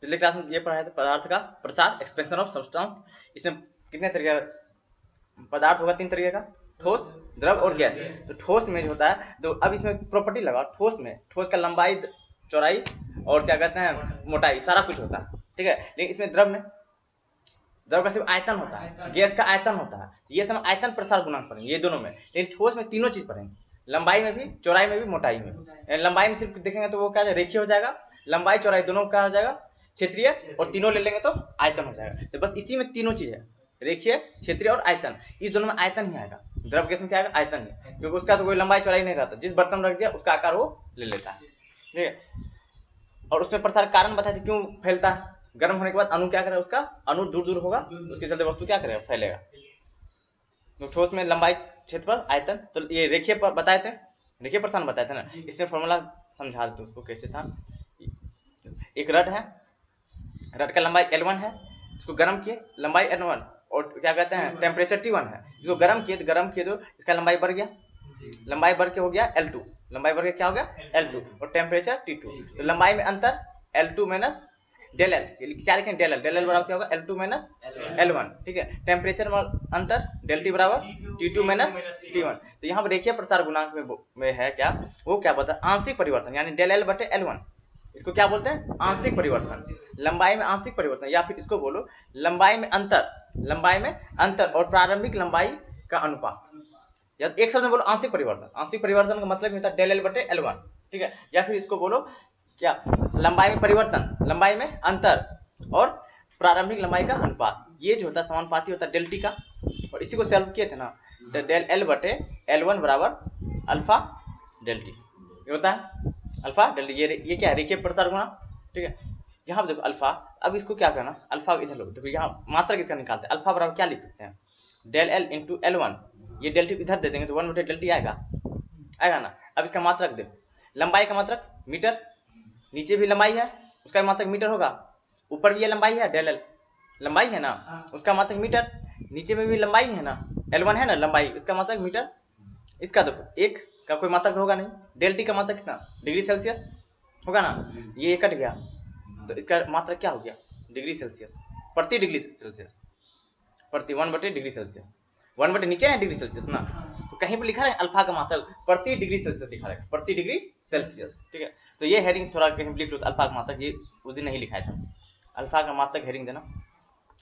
पिछले क्लास में ये पढ़ाया था पदार्थ का प्रसार, एक्सपेंशन ऑफ सब्सटेंस। इसमें कितने तरीके का पदार्थ होगा? 3 तरीके का, ठोस, द्रव और गैस। तो ठोस में जो होता है, तो अब इसमें प्रॉपर्टी लगाओ। ठोस में ठोस का लंबाई, चौड़ाई और क्या कहते हैं मोटाई, सारा कुछ होता है, ठीक है। लेकिन इसमें द्रव में, द्रव का सिर्फ आयतन होता है, गैस का आयतन होता है। ये सब आयतन प्रसार गुणांक पढ़ेंगे ये दोनों में। लेकिन ठोस में तीनों चीज पढ़ेंगे, लंबाई में भी, चौड़ाई में भी, मोटाई में। लंबाई में सिर्फ देखेंगे तो वो क्या रेखीय हो जाएगा, लंबाई चौड़ाई दोनों क्या हो जाएगा क्षेत्रीय, और तीनों ले लेंगे तो आयतन हो जाएगा। तो बस इसी में तीनों चीज है, रेखीय, क्षेत्रीय और आयतन। इस दोनों में आयतन ही आएगा, द्रव गैस में क्या आएगा? आयतन ही, क्योंकि उसका तो कोई लंबाई चौड़ाई नहीं रहता, जिस बर्तन में रख दिया उसका आकार वो ले लेता है, ठीक है। और उसमें प्रसार कारण बताए थे क्यों फैलता है। गर्म होने के बाद अणु क्या करेगा, उसका अणु दूर दूर होगा, उसके चलते वस्तु क्या करेगा? फैलेगा। तो ठोस में लंबाई, क्षेत्रफल, आयतन। तो ये रेखीय पर बताए थे, रेखीय प्रसारण बताए थे ना। इसमें फॉर्मूला समझा देते उसको कैसे था। एक रड है, रड का लंबाई L1 है, इसको गर्म किए, लंबाई N1, और क्या कहते हैं टेम्परेचर T1 है। इसको गर्म किए तो इसका लंबाई बढ़ गया, लंबाई बढ़ के हो गया L2, लंबाई बढ़ के क्या हो गया L2, और टेम्परेचर T2। तो लंबाई में अंतर L2 माइनस डेल एल, क्या लिखें डेल एल, डेल एल बराबर क्या होगा L2 माइनस L1, ठीक है। टेम्परेचर में अंतर डेल टी बराबर T2 माइनस T1। तो यहाँ पर रेखीय प्रसार गुणांक में है क्या, वो क्या बोलता है? आंशिक परिवर्तन, यानी डेल एल बटे L1। इसको क्या बोलते हैं? आंशिक परिवर्तन, लंबाई में आंशिक परिवर्तन, या फिर इसको बोलो लंबाई में अंतर, लंबाई में अंतर और प्रारंभिक लंबाई का अनुपात। या एक शब्द में बोलो आंशिक परिवर्तन। आंशिक परिवर्तन का मतलब होता है डेल एल बटे L1, ठीक है। या फिर इसको बोलो क्या, लंबाई में परिवर्तन, लंबाई में अंतर और प्रारंभिक लंबाई का अनुपात। ये जो होता है समानुपाती होता है डेल टी का, और इसी को सॉल्व किए थे ना, डेल एल बटे L1 बराबर अल्फा डेल टी, ये होता है अल्फा डेल टी। ये क्या है? रेखीय प्रसार गुणांक, ठीक है। यहाँ पे देखो अल्फा, अब इसको क्या करना, अल्फा इधर लो, देखो यहाँ मात्रक इसका निकालते हैं। अल्फा बराबर क्या लिख सकते हैं? डेल एल इंटू L1, ये डेल टी इधर दे देंगे तो 1 बटे डेल टी आएगा, आएगा ना। अब इसका मात्रक देखो, लंबाई का मात्रक मीटर, नीचे भी लंबाई है उसका मात्रक मीटर होगा, ऊपर भी ये लंबाई है डेल एल, लंबाई है ना, उसका मात्रक मीटर, नीचे में भी लंबाई है ना, L1 है ना लंबाई, इसका मात्रक मीटर। इसका देखो एक का कोई मात्रक होगा नहीं, डेल टी का मात्रक कितना? डिग्री सेल्सियस होगा ना, ये कट गया तो इसका मात्रक क्या हो गया? डिग्री सेल्सियस, प्रति डिग्री सेल्सियस, प्रति 1 बटे डिग्री सेल्सियस, 1 बटे नीचे है डिग्री सेल्सियस ना, तो कहीं पर लिखा है अल्फा का मात्रक प्रति डिग्री सेल्सियस लिखा है, प्रति डिग्री सेल्सियस, ठीक है। तो ये हेडिंग थोड़ा कहीं लिख लो, अल्फा का मात्रक, ये उस दिन नहीं लिखाया था। अल्फा का मात्रक हेडिंग देना,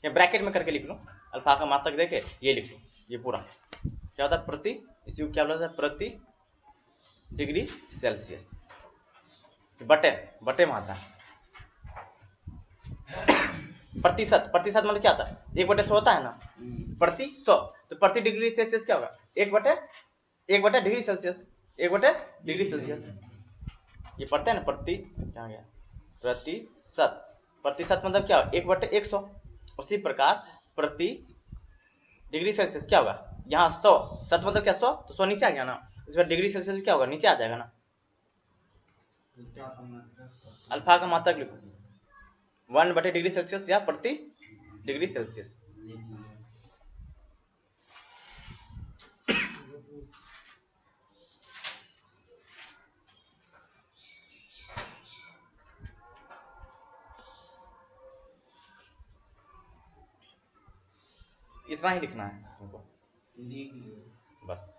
या ब्रैकेट में करके लिख लो, अल्फा का मात्रक देके ये लिख लो, ये पूरा क्या होता है? प्रति, इसी को क्या बोला जाता है? प्रति डिग्री सेल्सियस, बटे, बटे में आता है प्रतिशत, प्रतिशत मतलब क्या आता है? 1/100 होता है ना, प्रति 100, तो प्रति डिग्री सेल्सियस क्या होगा? 1 बटे डिग्री सेल्सियस, 1 बटे डिग्री सेल्सियस, ये पढ़ते हैं ना प्रति, क्या गया प्रतिशत, प्रतिशत मतलब क्या? 1/100। उसी प्रकार प्रति डिग्री सेल्सियस क्या होगा? यहाँ 100, सत मतलब क्या 100, तो 100 नीचे आ गया ना, इस बार डिग्री सेल्सियस क्या होगा? नीचे आ जाएगा ना। अल्फा का मात्रक लिखो 1 बटे डिग्री सेल्सियस या प्रति डिग्री सेल्सियस। इतना ही लिखना है तुमको बस।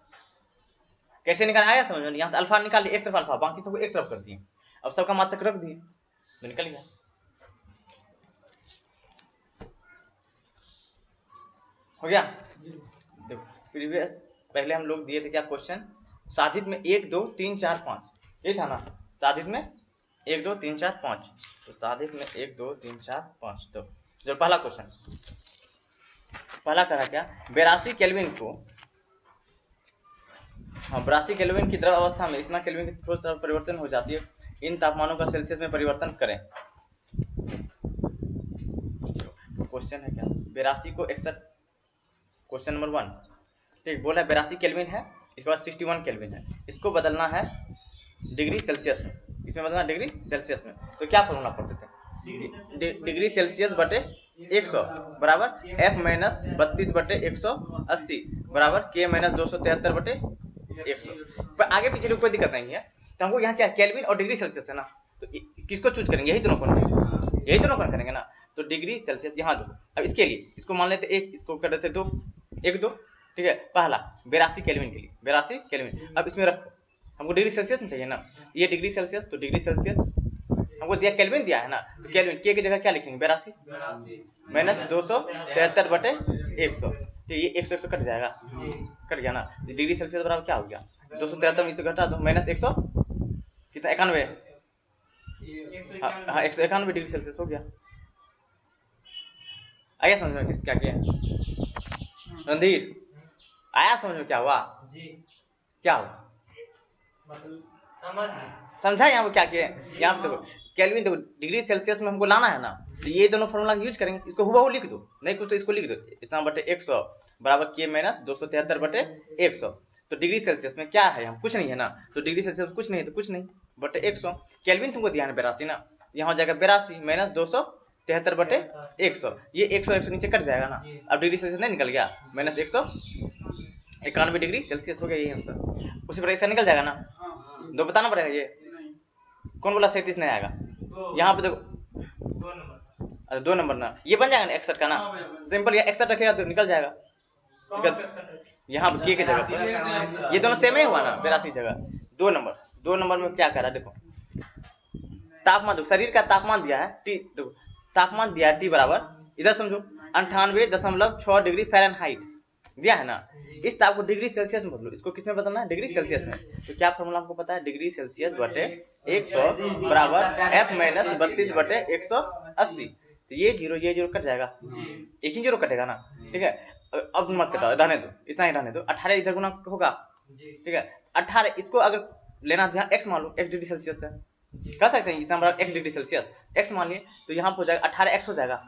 कैसे निकाल आया समझ में? यहाँ से अल्फा निकाल लिया, एक तरफ अल्फा, बाकी सबको एक तरफ कर दिए, अब सबका मात्रक रख दिए तो निकल गया। हो गया? देखो प्रीवियस पहले हम लोग दिए थे क्या क्वेश्चन, साधित में 1 2 3 4 5, ये था ना, साधित में 1 2 3 4 5, तो साधित में 1 2 3 4 5, तो जो पहला क्वेश्चन, पहला कहा क्या, 82 केल्विन को, हाँ 82 केल्विन की द्रव अवस्था में इतना केल्विन की ठोस तरफ परिवर्तन हो जाती है, इन तापमानों का सेल्सियस में परिवर्तन करें। क्वेश्चन है क्या, 82 को 61, क्वेश्चन नंबर 1, ठीक, बोला 82 केल्विन है, इसके बाद 61 केल्विन है, इसको बदलना है डिग्री सेल्सियस में, इसमें बदलना डिग्री सेल्सियस में, तो क्या फॉर्मूला पढ़ते थे? डिग्री सेल्सियस बटे 100 बराबर F माइनस 32 बटे 180 बराबर K माइनस 273 बटे 100। पर आगे पीछे कोई दिक्कत नहीं है, तो हमको यहाँ क्या केल्विन और डिग्री सेल्सियस है ना, तो किसको चूज करेंगे? यही दोनों फॉर्मूला, यही दोनों करेंगे ना। तो डिग्री सेल्सियस यहाँ दो। अब इसके लिए इसको मान लेते 1, इसको कर देते 2, 1 2, ठीक है। पहला 82 केल्विन के लिए 82 केल्विन। अब इसमें रखो, हमको डिग्री सेल्सियस में चाहिए ना, ये डिग्री सेल्सियस, तो डिग्री सेल्सियस हमको दिया केल्विन दिया है ना, तो केल्विन के की जगह क्या लिखेंगे 82 माइनस 273 बटे 100, तो ये 100 कट जाएगा, कट गया ना। डिग्री सेल्सियस बराबर क्या हो गया 273 में से घटा दो माइनस 100 कितना 91, हाँ 191 डिग्री सेल्सियस हो गया। आया समझ में किस क्या किया रणधीर, आया समझ में क्या हुआ जी, क्या हुआ समझा यहाँ पे क्या किया। यहाँ पे देखो केल्विन देखो डिग्री सेल्सियस में हमको लाना है ना, तो ये दोनों फॉर्मूला यूज करेंगे। इसको हुबहू लिख दो, नहीं कुछ तो इसको लिख दो, इतना बटे 100 बराबर के माइनस 273 बटे 100। तो डिग्री सेल्सियस में क्या है, हम कुछ नहीं है ना, तो डिग्री सेल्सियस कुछ नहीं है तो कुछ नहीं बटे 100। केल्विन तुमको दिया है 82 ना, यहाँ हो जाएगा 82 माइनस 273 बटे 100, ये 100 नीचे कट जाएगा ना। अब डिग्री सेल्सियस नहीं निकल गया माइनस 191 डिग्री सेल्सियस हो गया, ये आंसर। उसी पर ऐसा निकल जाएगा ना, दो बताना पड़ेगा। ये कौन बोला 37 नहीं आएगा, यहाँ पे देखो 2 नंबर ना, ये बन जाएगा ना 61 का ना, सिंपल। ये 61 रखेगा तो निकल जाएगा, यहाँ पे के जगह पर ये दोनों सेम ही हुआ ना 82 जगह। 2 नंबर में क्या कर रहा है देखो, तापमान देखो, शरीर का तापमान दिया है टी, देखो तापमान दिया है टी बराबर, इधर समझो 98.6 डिग्री फ़ारेनहाइट दिया है ना। इस ताप को डिग्री सेल्सियस में बदलो, इसको किसमें बदलना है डिग्री सेल्सियस में। तो क्या फॉर्मूला हमको पता है, डिग्री सेल्सियस बटे 100 बराबर F माइनस 32 बटे 180। तो ये जीरो कट जाएगा, एक ही जीरो कटेगा ना, ठीक है। अब मत कटाओ, रहने दो, इतना ही रहने दो। 18 इधर गुना होगा, ठीक है। 18 इसको अगर लेना तो यहाँ x मान लो, x डिग्री सेल्सियस है, कर सकते हैं इतना बड़ा x डिग्री सेल्सियस, x मान लिए तो यहाँ पर हो जाएगा 18x हो जाएगा,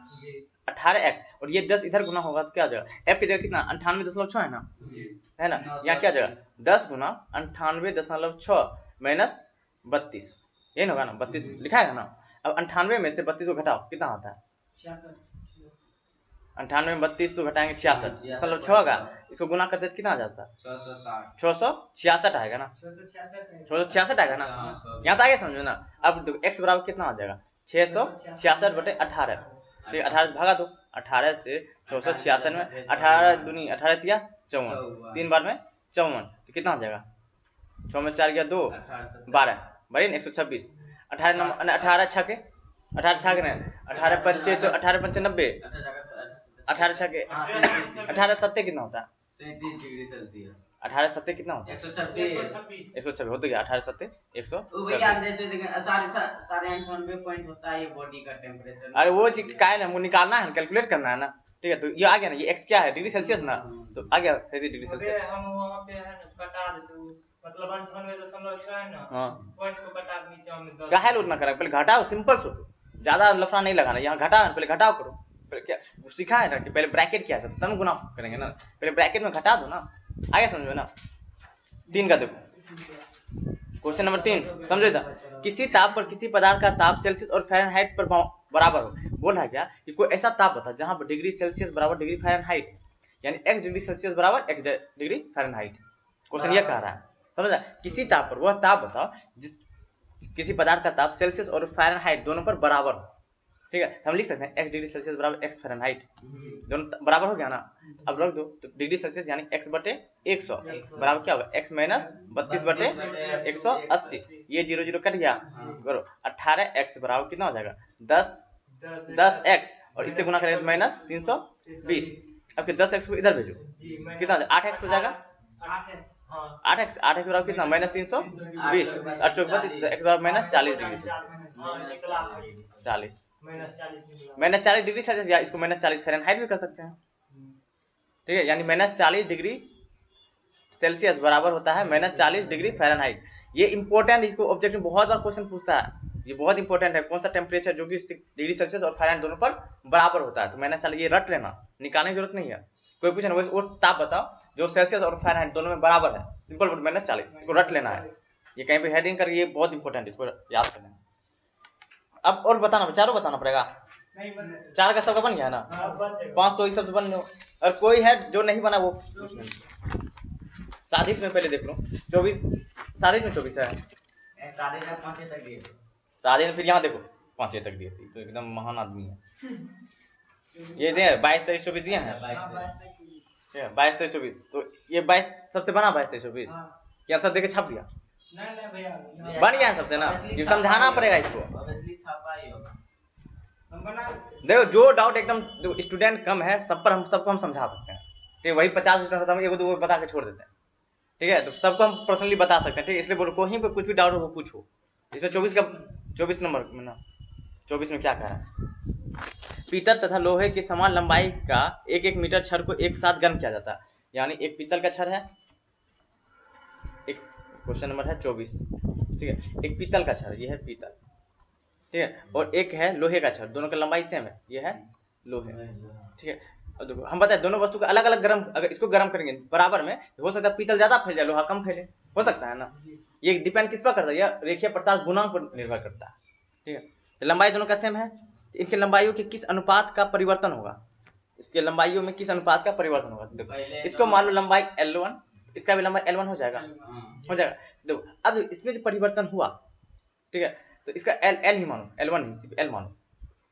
18x। और ये 10 इधर गुना होगा तो क्या हो जाएगा, f की जगह कितना 98.6 है ना, है ना। यहाँ क्या जाएगा 10 गुना 98.6 माइनस 32, यही होगा ना, 32 लिखा है ना। अब 98 में से 32 को घटाओ, कितना आता है 98 में 32 को घटाएंगे 66.6 होगा, इसको गुना करते कितना आ जाता है 666 आएगा ना, 666 आएगा ना। यहाँ तो आगे समझो ना। अब देखो x बराबर कितना आ जाएगा 666 बटे 18, ठीक है। 18 से भागा दो, 18 से 666 में 18 दूनी 18 दिया 54, 3 बार में 54, तो कितना आ जाएगा 6 में 4 गया 2 12 बड़ी 126। 18 छके 18 नहीं 18 पंचे तो 18 पंचे 90, 18 छके 18 सत्ते कितना होता है 37 डिग्री सेल्सियस। 18 सत्ते कितना होता है 126 हो तो गया 18 सत्ते 100। भैया जैसे देखें सारे 98 पॉइंट होता है ये बॉडी का टेम्परेचर। अरे वो चीज का है ना, वो निकालना है, कैलकुलेट करना है ना, ठीक है। तो ये आ गया ना, ये x क्या है डिग्री सेल्सियस ना, तो आ गया 37 डिग्री सेल्सियस। हम वहां पे है ना कटा देते, मतलब 98.6 है ना, हां पॉइंट को कटा के नीचे में काहे लोड ना करा, पहले घटाओ, सिंपल सोचो, ज्यादा लफड़ा नहीं लगाना। यहाँ घटाओ, पहले घटाओ करो, पहले क्या सीखा है ना कि पहले ब्रैकेट क्या है तब गुना करेंगे ना, पहले ब्रैकेट में घटा दो ना, आगे समझो ना। 3 का देखो क्वेश्चन नंबर 3 समझो था, किसी ताप पर किसी पदार्थ का ताप सेल्सियस और फ़ारेनहाइट पर बराबर हो। बोला क्या कि कोई ऐसा ताप बता जहां पर डिग्री सेल्सियस बराबर डिग्री फ़ारेनहाइट, यानी x डिग्री सेल्सियस बराबर x डिग्री फ़ारेनहाइट। क्वेश्चन ये कह रहा है, समझा। किसी ताप पर, वह ताप बताओ जिस किसी पदार्थ का ताप सेल्सियस और फ़ारेनहाइट दोनों पर बराबर हो, ठीक है। हम लिख सकते हैं x डिग्री सेल्सियस बराबर x फ़ारेनहाइट, दोनों बराबर हो गया ना। अब रख दो तो डिग्री सेल्सियस यानी x बटे 100 बराबर क्या होगा x माइनस 32 बटे 180, ये 0 कट गया करो। 18x बराबर कितना हो जाएगा 10x, और इससे गुना करेंगे माइनस 320। अब 10x को इधर भेजो, कितना 8x हो जाएगा, 8x बराबर कितना माइनस 320 और 32 x बराबर minus 40 degree Celsius, 40 minus 40 degree Celsius, या इसको माइनस 40 फ़ारेनहाइट भी कर सकते हैं, ठीक है। यानी माइनस 40 डिग्री सेल्सियस बराबर होता है माइनस 40 डिग्री फ़ारेनहाइट। ये इंपॉर्टेंट, इसको ऑब्जेक्ट में बहुत बार क्वेश्चन पूछता है, ये बहुत इंपॉर्टेंट है। कौन सा टेम्परेचर जो कि डिग्री सेल्सियस और फ़ारेनहाइट दोनों पर बराबर होता है, तो माइनस 40 ये रट लेना, निकालने की जरूरत नहीं है। कोई पूछे ना वो ताप बताओ जो सेल्सियस और फ़ारेनहाइट दोनों में बराबर है, सिंपल वर्ड माइनस 40, इसको रट लेना है। ये कहीं पे हेडिंग करके, ये बहुत इंपॉर्टेंट, इसको याद करना है। अब और बताना, चारों बताना पड़ेगा, 4 का सबका बन गया ना, 5 तो ये सब बन। और कोई है जो नहीं बना वो सादिक में पहले देख लो, 24 सादिक में 24 है, सादिक में फिर यहाँ देखो 5 तक दिए थे, तो एकदम महान आदमी है। ये दिए 22, 23, 24 दिए हैं। 22, 23, 24, तो ये 22 सबसे बना 22, 23, 24 क्या सब देके छाप दिया? नहीं भैया बन गया है सबसे ना, ये समझाना पड़ेगा इसको। ऑब्वियसली छापा ही होगा। हम बना देखो जो डाउट एकदम स्टूडेंट कम है सब पर हम सबको हम समझा सकते हैं, ठीक है। वही 50 स्टूडेंट होता है, एगो दो बता के छोड़ देते हैं, ठीक है। तो सबको हम पर्सनली बता सकते हैं, ठीक है। इसलिए बोलो कहीं पे कुछ भी डाउट हो वो पूछो। इसमें 24 नंबर में ना, 24 में क्या कह रहा है? पीतल तथा लोहे की समान लंबाई का 1-1 मीटर छड़ को एक साथ गर्म किया जाता है। यानी एक पीतल का छड़ है, एक क्वेश्चन नंबर है 24, ठीक है। एक पीतल का छड़, ये है पीतल, ठीक है, और एक है लोहे का छड़, दोनों की लंबाई सेम है, ये है लोहे, ठीक है। अब देखो हम बताए दोनों वस्तु का अलग अलग गर्म, अगर इसको गर्म करेंगे बराबर में, हो सकता है पीतल ज्यादा फैल जाए लोहा कम फैले, हो सकता है ना। ये डिपेंड किस पर करता है? यह रेखीय प्रसार गुणांक पर निर्भर करता है, ठीक है। तो लंबाई दोनों का सेम है, इनके लंबाइयों के किस अनुपात का परिवर्तन होगा? इसके लंबाइयों में किस अनुपात का परिवर्तन होगा? देखो इसको मान लो लंबाई L1, इसका भी लंबाई L1 हो जाएगा, हो जाएगा। देखो अब इसमें जो परिवर्तन हुआ, ठीक है, तो इसका L ही मानो, L1 नहीं, सिर्फ L मानो।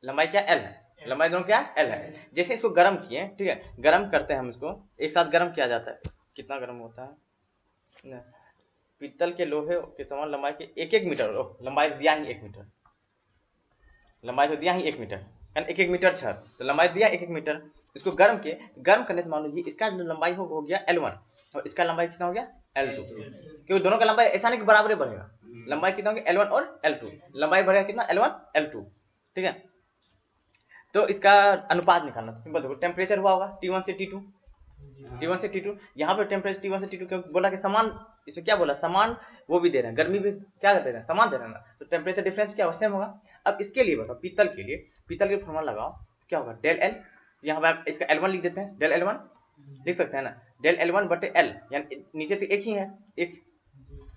लंबाई क्या L है, लंबाई दोनों क्या L है। जैसे इसको गर्म किए, ठीक है, गर्म करते हैं हम इसको, एक साथ गर्म किया जाता है। कितना गर्म होता है? पीतल के लोहे के समान लंबाई के 1-1 मीटर, लंबाई दिया ही 1 मीटर, लंबाई तो दिया ही 1 मीटर, 1-1 मीटर छड़, तो लंबाई दिया 1-1 मीटर। इसको गर्म किए, गर्म करने से मान लो इसका जो लंबाई हो गया L1 और इसका लंबाई कितना हो गया L2, क्योंकि दोनों का लंबाई ऐसा नहीं कि बराबर बढ़ेगा। लंबाई कितना हो गया L1 और L2, लंबाई बढ़ेगा कितना L1 L2, ठीक है। तो इसका अनुपात निकालना तो सिंपल, देखो टेम्परेचर हुआ होगा T1 से T2, T1 से T2, यहाँ पे टेम्परेचर T1 से T2 क्योंकि बोला कि समान, इसमें क्या बोला समान, वो भी दे रहे हैं, गर्मी भी क्या दे रहे हैं, समान दे रहे हैं ना, तो टेम्परेचर डिफरेंस क्या सेम होगा। अब इसके लिए बताओ, पीतल के लिए, पीतल के फॉर्मूला लगाओ, क्या होगा डेल एल, यहाँ पे इसका L1 लिख देते हैं, डेल L1 लिख सकते हैं ना, डेल L1 बटे L, यानी नीचे तो एक ही है, एक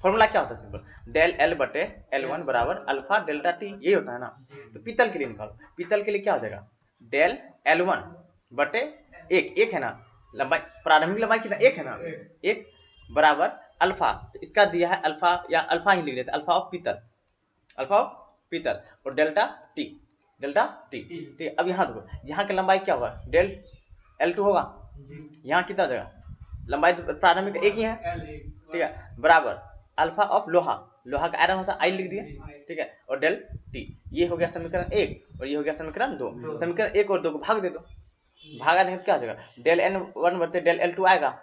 फॉर्मूला क्या होता है सिंपल, डेल L बटे L1 बराबर अल्फा डेल्टा टी, यही होता है ना। तो पीतल के लिए निकालो, पीतल के लिए क्या हो जाएगा, डेल L1 बटे एक है ना, लंबाई प्रारंभिक लंबाई कितना 1 है ना, 1 बराबर अल्फा, तो इसका दिया है अल्फा, या अल्फा ही लिख देते हैं, अल्फा ऑफ पीतल, अल्फा ऑफ पीतल, और डेल्टा टी, डेल्टा टी, ठीक है। अब यहाँ देखो, यहाँ की लंबाई क्या होगा, डेल L2 होगा, यहाँ कितना हो जाएगा, लंबाई तो प्रारंभिक एक ही है, ठीक है, बराबर अल्फा ऑफ लोहा, लोहा का आयरन होता है आई लिख दिया, ठीक है, और डेल टी, ये हो गया समीकरण 1 और ये हो गया समीकरण 2। समीकरण 1 और 2 को भाग दे दो, भागा देंगे तो क्या हो जाएगा, डेल N1 बटे डेल L2 आएगा,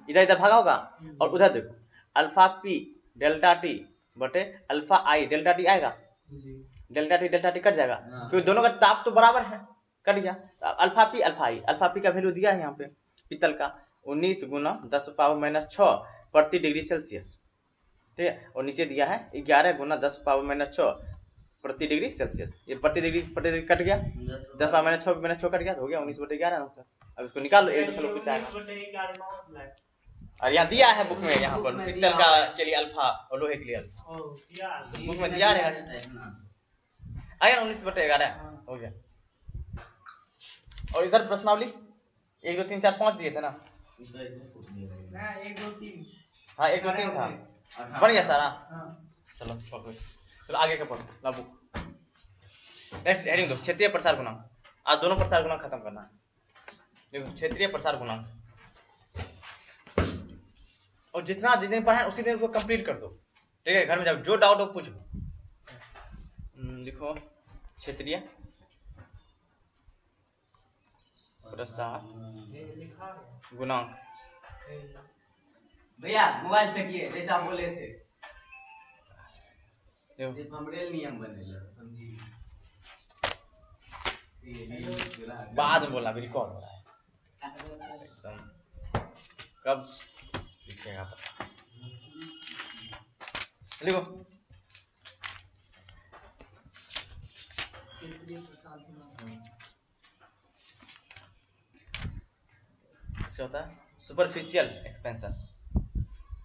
इधर इधर भागा होगा, और उधर देखो अल्फा पी डेल्टा टी बटे अल्फा आई डेल्टा टी आएगा, डेल्टा टी कट जाएगा, क्योंकि दोनों का ताप तो बराबर है, कट गया। अल्फा पी अल्फा आई, अल्फा पी का वैल्यू दिया है यहाँ पे पीतल का 19 गुना 10⁻⁻6 प्रति डिग्री सेल्सियस, ठीक है, और नीचे दिया है 11 गुना 10⁻⁻6 प्रति डिग्री सेल्सियस, ये प्रति डिग्री कट गया, 10⁻6 कट गया, तो हो गया 19/11 आंसर। अब इसको निकाल लो, 1 कुछ आएगा, और यहाँ दिया है बुक में, यहाँ पर पीतल का के लिए अल्फा और लोहे के लिए अल्फा, बुक में दिया रहेगा, आया 19/11 हो गया। और इधर प्रश्नावली 1 2 3 4 5 दिए थे ना, 1 2 3, हाँ 1 2 3 था, बन गया सारा। चलो पकड़ो, चलो आगे का पढ़ो ला बुक। नेक्स्ट हेडिंग दो, क्षेत्रीय प्रसार गुणांक, आज दोनों प्रसार गुणांक खत्म करना है। देखो क्षेत्रीय प्रसार गुणांक, और जितना जिस दिन पढ़ा है उसी दिन उसको कंप्लीट कर दो, ठीक है। घर में जाओ, जो डाउट हो पूछ लो। लिखो क्षेत्रीय प्रसार गुणांक, भैया मोबाइल फेंकिए जैसा बोले थे, सिर्फ हमरे नियम बनेला, समझी, बाद में बोलना, रिकॉर्ड हो रहा है एकदम, कब सीखेगा पता। लिखो इसका होता है सुपरफिशियल एक्सपेंशन,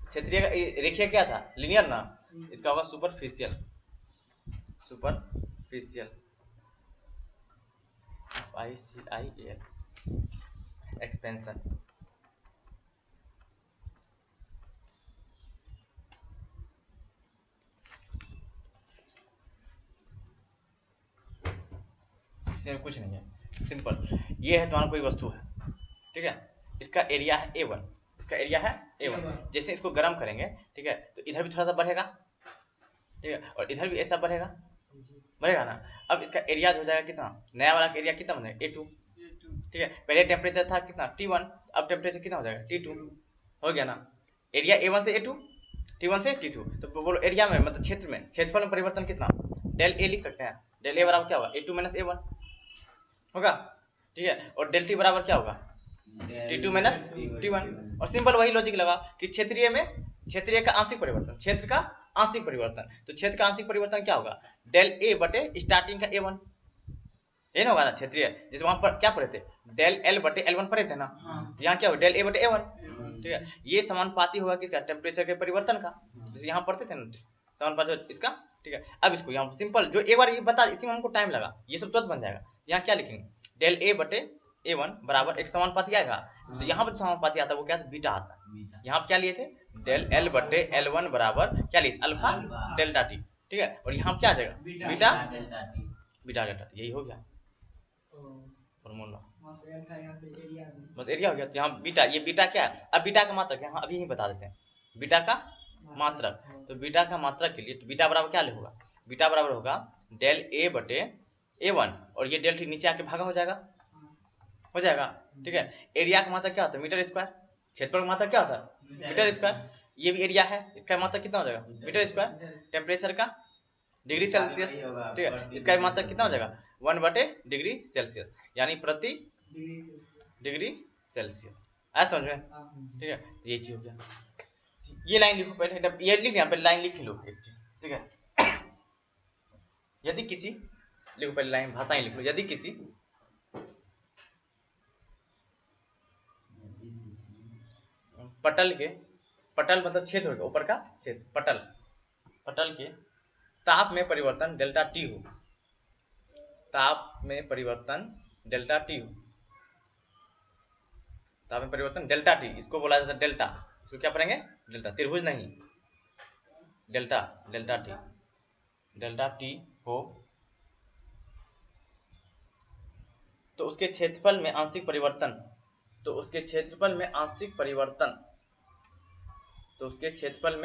क्षेत्रीय रेखीय क्या था, लीनियर ना, इसका होगा सुपरफिशियल, सुपरफिशियल FICIAL एक्सपेंशन, इसमें कुछ नहीं है, सिंपल। ये है तुम्हारा कोई वस्तु है, ठीक है, इसका एरिया है A1, इसका एरिया है A1। जैसे इसको गर्म करेंगे, ठीक है, तो इधर भी थोड़ा सा बढ़ेगा, ठीक है, और इधर भी ऐसा बढ़ेगा ना। अब इसका एरिया हो जाएगा कितना, नया वाला एरिया कितना बनेगा, A2, ठीक है। पहले टेम्परेचर था कितना T1, अब टेम्परेचर कितना हो जाएगा T2, हो गया ना। एरिया A1 से A2, T1 से T2, तो बोलो एरिया में मतलब क्षेत्र में, क्षेत्रफल में परिवर्तन कितना, डेल A लिख सकते हैं। डेल A बराबर क्या होगा, A2 माइनस A1 होगा, ठीक है। और डेल T बराबर क्या होगा, T2 माइनस T1। और सिंपल वही लॉजिक लगा कि क्षेत्रीय का आंशिक परिवर्तन, क्षेत्र का आंशिक परिवर्तन, तो क्षेत्र का आंशिक परिवर्तन क्या होगा, डेल A बटे स्टार्टिंग का A1, यही ना होगा ना क्षेत्रीय। जैसे वहां पर क्या पढ़े थे, डेल L बटे L1 पढ़े थे ना, यहाँ क्या होगा, डेल A बटे A1, ठीक है। ये समानुपाती होगा किसका, टेम्परेचर के परिवर्तन का, जैसे यहाँ पढ़ते थे ना समानुपाती इसका, ठीक है। अब इसको यहाँ सिंपल जो एक बार ये बता, इसी में हमको टाइम लगा, ये सब तुरंत बन जाएगा। यहाँ क्या लिखेंगे, डेल A बटे A1 बराबर एक समानुपाती आएगा, तो यहाँ पर समानुपाती आता है वो क्या बीटा आता है। यहाँ क्या लिए थे, डेल L बटे L1 बराबर क्या लिए, अल्फा डेल्टा टी, ठीक है। और यहाँ क्या आ जाएगा, बीटा डेल्टा टी, यही हो गया फॉर्मूला, बस एरिया हो गया। तो यहाँ बीटा, ये बीटा क्या है, अब बीटा का मात्रक यहाँ अभी ही बता देते हैं, बीटा का मात्रक। तो बीटा का मात्रक के लिए तो बीटा बराबर क्या होगा, बीटा बराबर होगा डेल A बटे A1, और ये डेल टी नीचे आके भागा हो जाएगा, ठीक है। एरिया का मात्रक क्या होता है, मीटर स्क्वायर, क्षेत्रफल का मात्रक क्या होता है, मीटर स्क्वायर। ये भी एरिया है, इसका मात्रक कितना हो जाएगा, मीटर स्क्वायर। टेम्परेचर का डिग्री सेल्सियस, ठीक है, इसका भी मात्रक कितना हो जाएगा, 1 बटे डिग्री सेल्सियस, यानी प्रति डिग्री सेल्सियस। आया समझ में, ठीक है। ये चीज हो गया। ये लाइन लिखो पहले, ये लिख यहाँ पे लाइन लिख लो एक चीज, ठीक है। यदि किसी, लिखो पहले लाइन, भाषाएं लिख लो, यदि किसी पटल के, पटल मतलब क्षेत्र होगा, ऊपर का क्षेत्र, पटल के ताप में परिवर्तन डेल्टा टी हो, ताप में परिवर्तन डेल्टा टी हो, ताप में परिवर्तन डेल्टा टी, इसको बोला जाता है डेल्टा, इसको क्या पढ़ेंगे, डेल्टा, त्रिभुज नहीं, डेल्टा टी हो, तो उसके क्षेत्रफल में आंशिक परिवर्तन, तो उसके क्षेत्रफल में आंशिक परिवर्तन, तो उसके क्षेत्रफल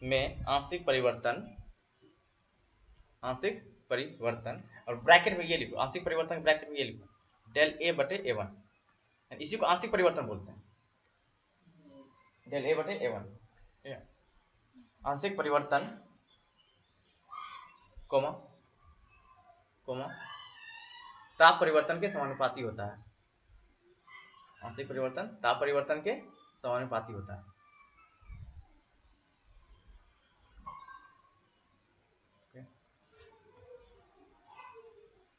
में आंशिक परिवर्तन, और ब्रैकेट में ये लिखो, आंशिक परिवर्तन ब्रैकेट में ये लिखो, डेल A बटे A1, इसी को आंशिक परिवर्तन बोलते हैं, डेल A बटे A1, ठीक है। आंशिक परिवर्तन कोमा ताप परिवर्तन के समानुपाती होता है, आंशिक परिवर्तन ताप परिवर्तन के समानुपाती होता है,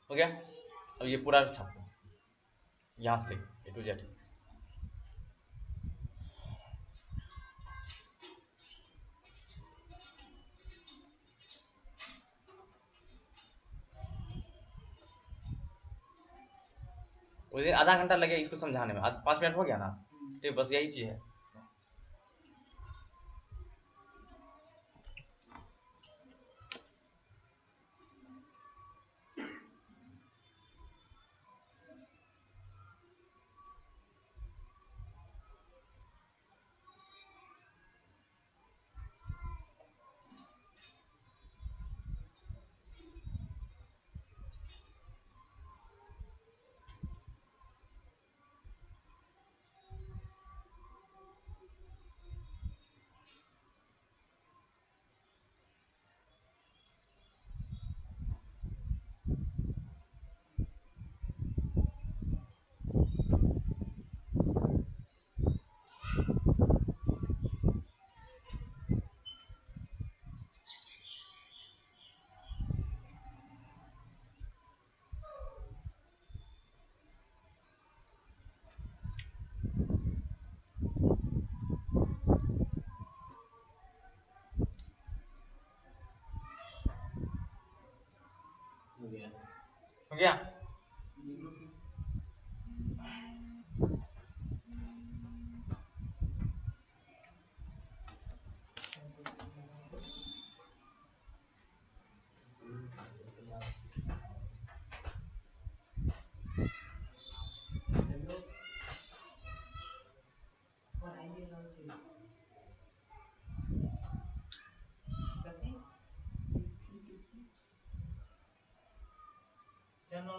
हो गया। अब ये पूरा छापो, यहां से लेके A to Z। उस दिन आधा घंटा लगे इसको समझाने में, आज 5 मिनट हो गया ना, ठीक, बस यही चीज है। हो गया।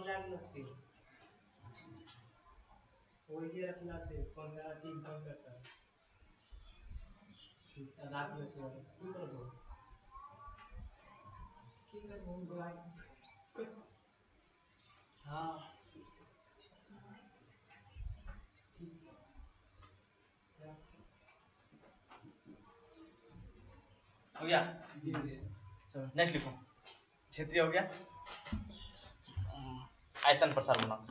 लागलो छी वो ये रखना से फोन करा टीम फोन करता रात में से की करो हाँ हो गया। नेक्स्ट लिखो, क्षेत्रीय हो गया। आयतन प्रसार गुणांक,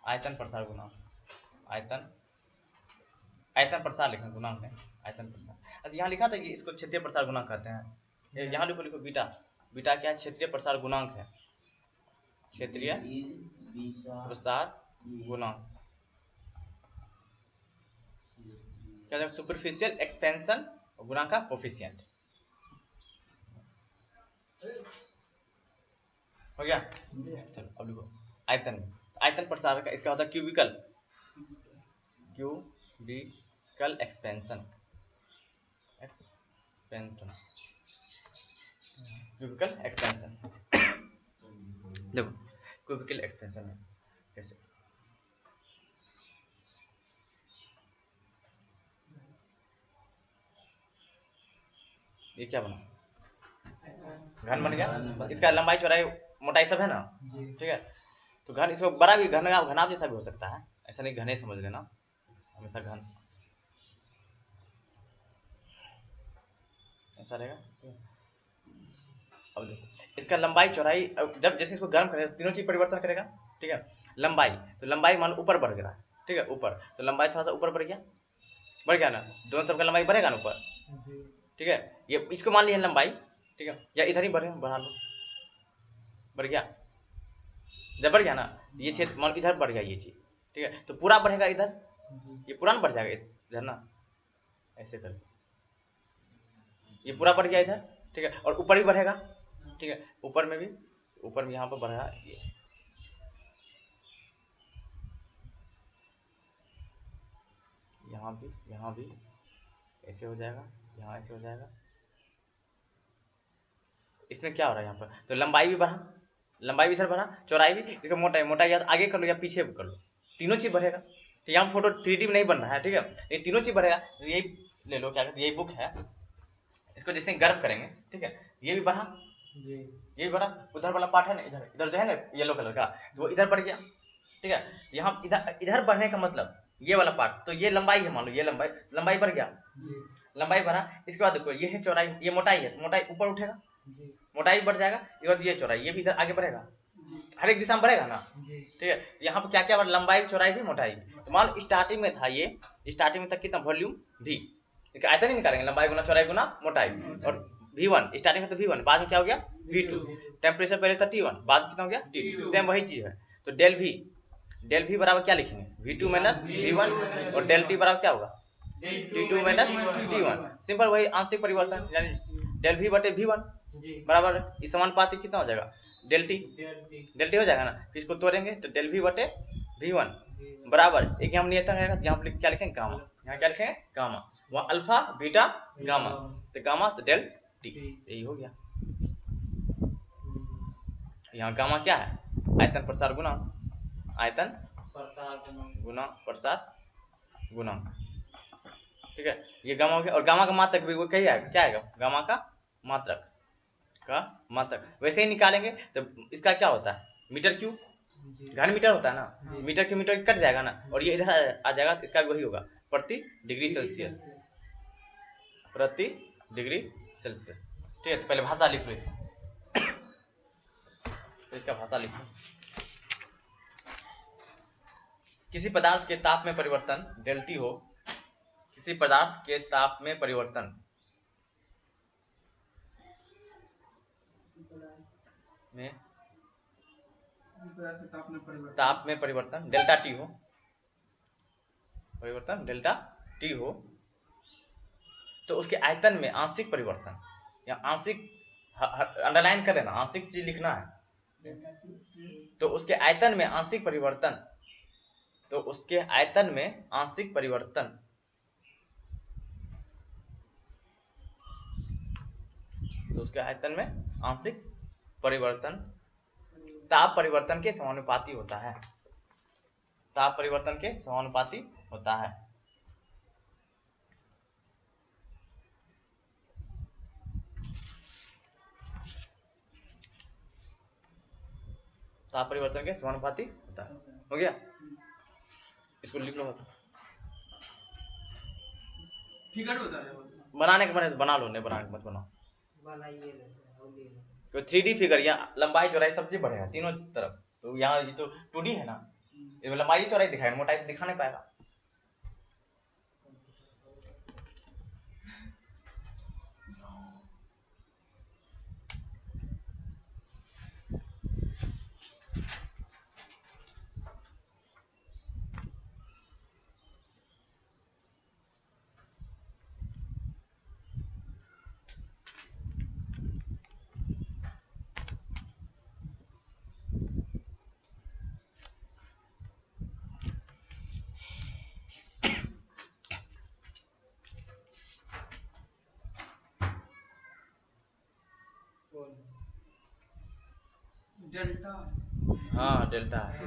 आयतन प्रसार गुणांक, आयतन प्रसार लिखें, गुणांक है आयतन प्रसार। अच्छा यहाँ लिखा था कि इसको क्षेत्रीय प्रसार गुणांक कहते हैं। यहाँ लिखो बीटा, बीटा क्या है? क्षेत्रीय प्रसार गुणांक है, क्षेत्रीय प्रसार गुणांक। क्या सुपरफिशियल एक्सपेंशन गुणांक का कोफिशिएंट। हो गया। चलो अब लिखो आयतन, आयतन प्रसार का इसका होता है cubical, cubical expansion, cubical expansion. देखो क्यूबिकल एक्सपेंशन है कैसे, ये क्या बना, घन बन गया। इसका लंबाई चौड़ाई मोटाई सब है ना, ठीक है। तो घन, इसको बड़ा भी घनाभ जैसा भी हो सकता है, ऐसा नहीं घने समझ लेना, हमेशा घन ऐसा रहेगा। अब देखो इसका लंबाई चौड़ाई, जब जैसे इसको गर्म करेगा तीनों चीज परिवर्तन करेगा, ठीक है। लंबाई, तो लंबाई मान लो ऊपर बढ़ गया, ठीक है, ऊपर, तो लंबाई थोड़ा सा ऊपर बढ़ गया ना, दोनों तरफ का लंबाई बढ़ेगा ना ऊपर, ठीक है। ये इसको मान लिया लंबाई, ठीक है, या इधर ही बढ़ा लो, बढ़ गया, जब बढ़ गया ना ये क्षेत्र मान इधर बढ़ गया ये चीज, ठीक है, तो पूरा बढ़ेगा इधर, ये पूरा बढ़ जाएगा इधर ना, ऐसे कर, ये पूरा बढ़ गया इधर, ठीक है, और ऊपर भी बढ़ेगा, ठीक है, ऊपर में भी, ऊपर में यहाँ पर बढ़ा ये, यहाँ भी ऐसे हो जाएगा, यहाँ ऐसे हो जाएगा। इसमें क्या हो रहा है यहाँ पर, तो लंबाई भी बढ़ा, लंबाई भी इधर बढ़ा, चौड़ाई भी, इसका मोटाई या आगे कर लो या पीछे कर लो, तीनों चीज बढ़ेगा। तो यहाँ फोटो 3D में नहीं बन रहा है, ठीक है, ये तीनों चीज बढ़ेगा। यही ले लो, क्या कहते हैं, यही बुक है, इसको जैसे गर्म करेंगे, ठीक है, ये भी बढ़ा, ये भी बढ़ा, उधर वाला पार्ट है ना, इधर जो है ना येलो कलर का, तो वो इधर बढ़ गया, ठीक है। यहाँ इधर बढ़ने का मतलब ये वाला पार्ट, तो ये लंबाई है, मान लो ये लंबाई बढ़ गया, लंबाई बढ़ा। इसके बाद देखो ये है चौड़ाई, ये मोटाई है, तो मोटाई ऊपर उठेगा, मोटाई बढ़ जाएगा। इसके बाद ये चौड़ाई, ये भी इधर आगे बढ़ेगा, हर एक दिशा में बढ़ेगा ना, ठीक है। यहाँ पर क्या क्या बढ़ा, लंबाई चौड़ाई भी मोटाई भी। तो मान लो स्टार्टिंग में था ये, स्टार्टिंग में तक कितना वॉल्यूम V, आयतन ही निकालेंगे, लंबाई गुना चौड़ाई गुना मोटाई, और V1 स्टार्टिंग में तो V1, बाद में क्या हो गया V2, टेम्परेचर पहले था T1, बाद में कितना हो गया T2, सेम वही चीज है। तो डेल V बराबर क्या लिखेंगे, V2 माइनस V1, और डेल T बराबर क्या होगा T2 माइनस T1, सिंपल वही आंशिक परिवर्तन, यानी डेल V बटे V1 बराबर इस समानुपाती कितना हो जाएगा डेल टी हो जाएगा ना। फिर इसको तोड़ेंगे तो डेल V बटे V1 बराबर, एक हम नियतन रहेगा, यहाँ पर क्या लिखेंगे गामा, यहाँ क्या लिखेंगे गामा, वहाँ अल्फा बीटा गामा, तो गामा तो डेल टी, यही हो गया। यहाँ गामा क्या है, आयतन प्रसार गुणांक, आयतन प्रसार गुणांक, ठीक है, ये गामा हो गया। और गामा का मात्रक भी वो क्या आएगा, गामा का मात्रक वैसे ही निकालेंगे। तो इसका क्या होता है, मीटर क्यूब, घन मीटर होता है ना, मीटर क्यूब मीटर कट जाएगा ना, और ये इधर आ जाएगा, तो इसका भी वही होगा प्रति डिग्री सेल्सियस, प्रति डिग्री सेल्सियस, ठीक है। तो पहले भाषा लिख लो इसका, तो इसका भाषा लिखो, किसी पदार्थ के ताप में परिवर्तन डेल टी हो, किसी पदार्थ के ताप में परिवर्तन में ताप में परिवर्तन डेल्टा टी हो, परिवर्तन डेल्टा टी हो, तो उसके आयतन में आंशिक परिवर्तन, या आंशिक अंडरलाइन कर लेना, आंशिक चीज लिखना है, तो उसके आयतन में आंशिक परिवर्तन, तो उसके आयतन में आंशिक परिवर्तन, तो उसके आयतन में आंशिक परिवर्तन ताप परिवर्तन के समानुपाती होता है। ताप परिवर्तन के समानुपाती होता है। ताप परिवर्तन के समानुपाती होता है। हो गया, इसको लिख लो। फिगर बता रहे हो? बनाने के मन है तो बना लो, नहीं बनाने के मत बनाओ। बनाइए तो 3D फिगर, यहाँ लंबाई चौड़ाई सब चीज बढ़ेगा तीनों तरफ। तो यहाँ ये तो 2D है ना, ये लंबाई चौड़ाई दिखाएगा, मोटाई तो दिखा नहीं पाएगा। डेल्टा। हाँ डेल्टा है।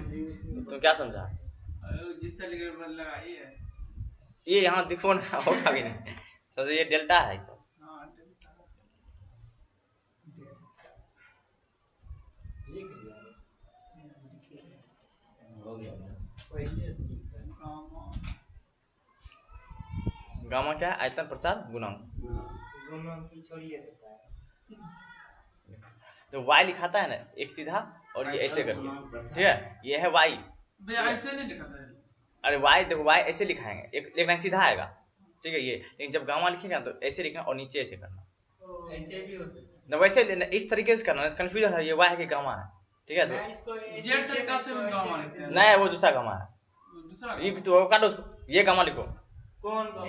तो क्या समझा? जिस तरीके पर लगाई है ये यहाँ दिखो ना, होगा भी नहीं। समझे, ये डेल्टा है। हाँ डेल्टा। हो गया गामा क्या है? आयतन प्रसार गुणांक। दोनों की छोड़िए देता है। तो y लिखाता है ना एक सीधा और ये ऐसे करके, ठीक है, ये है y। भैया ऐसे नहीं लिखा था। अरे y देखो, y ऐसे लिखाएंगे, एक लाइन सीधा आएगा, ठीक है ये। लेकिन जब गामा लिखेगा तो ऐसे लिखना और नीचे ऐसे करना। ऐसे भी हो सकता है ना वैसे इस तरीके से करना, कंफ्यूजन है, ये y है कि गामा है, ठीक है। मैं तो इसको जेड तरीका से भी गामा लिखते हैं। नहीं, वो दूसरा गामा है। दूसरा ये भी तो काटो उसको, ये गामा लिखो, कौन कौन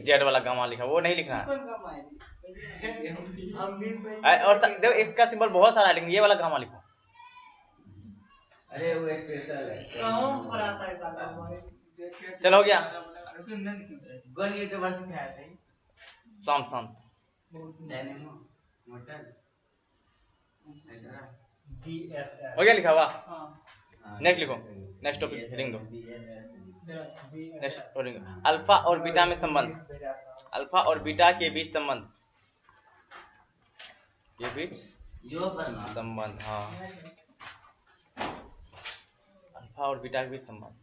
जेड वाला गामा लिखा, वो नहीं लिखना है। कौन सा मायने हम भी और देखो एक्स का सिंबल बहुत सारा है, लेकिन ये वाला गामा लिखो। अरे वो स्पेशल है। कहाँ पर आता है साला हमारे। चलो हो गया। कौन यूट्यूबर सिखाया था? शांत शांत। Dynamo motor. DSL हो गया लिखा हुआ। हाँ नेक्स्ट लिखो, नेक्स्ट टॉपिक हेडिंग दो। नेक्स्ट हेडिंग, अल्फा और बीटा में संबंध। अल्फा और बीटा के बीच संबंध, के बीच यो पर ना संबंध। हाँ, अल्फा और बीटा के बीच संबंध।